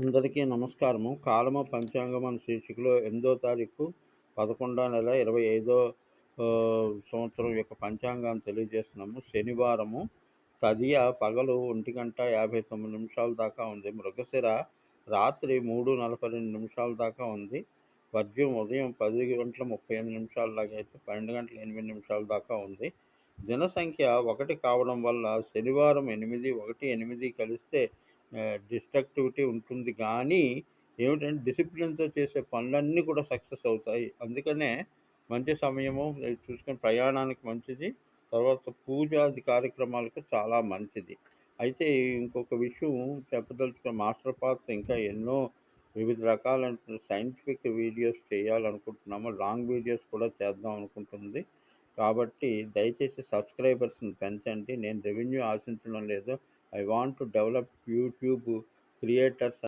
అందరికీ నమస్కారము. కాలము పంచాంగం అనే శీర్షికలో 8వ తారీఖు 11వ నెల 25 సంవత్సరం యొక్క పంచాంగాన్ని తెలియజేస్తున్నాము. శనివారము తదియ పగలు 1:59 దాకా ఉంది. మృగశిర రాత్రి 3:42 దాకా ఉంది. వర్జ్యం ఉదయం 10:38 దాకా అయితే 12:08 దాకా ఉంది. దిన సంఖ్య 1 కావడం వల్ల శనివారం 8, 1, 8 కలిస్తే డిస్ట్రక్టివిటీ ఉంటుంది కానీ ఏమిటంటే డిసిప్లిన్‌తో చేసే పనులన్నీ కూడా సక్సెస్ అవుతాయి. అందుకనే మంచి సమయము చూసుకొని ప్రయాణానికి మంచిది. తర్వాత పూజాది కార్యక్రమాలకు చాలా మంచిది. అయితే ఇంకొక విషయం చెప్పదలుచుకున్న మాస్టర్ పాత్స్ ఇంకా ఎన్నో వివిధ రకాలైన సైంటిఫిక్ వీడియోస్ చేయాలనుకుంటున్నాము. లాంగ్ వీడియోస్ కూడా చేద్దాం అనుకుంటుంది. కాబట్టి దయచేసి సబ్స్క్రైబర్స్‌ని పెంచండి. నేను రెవెన్యూ ఆశించడం లేదు. I want to develop YouTube creators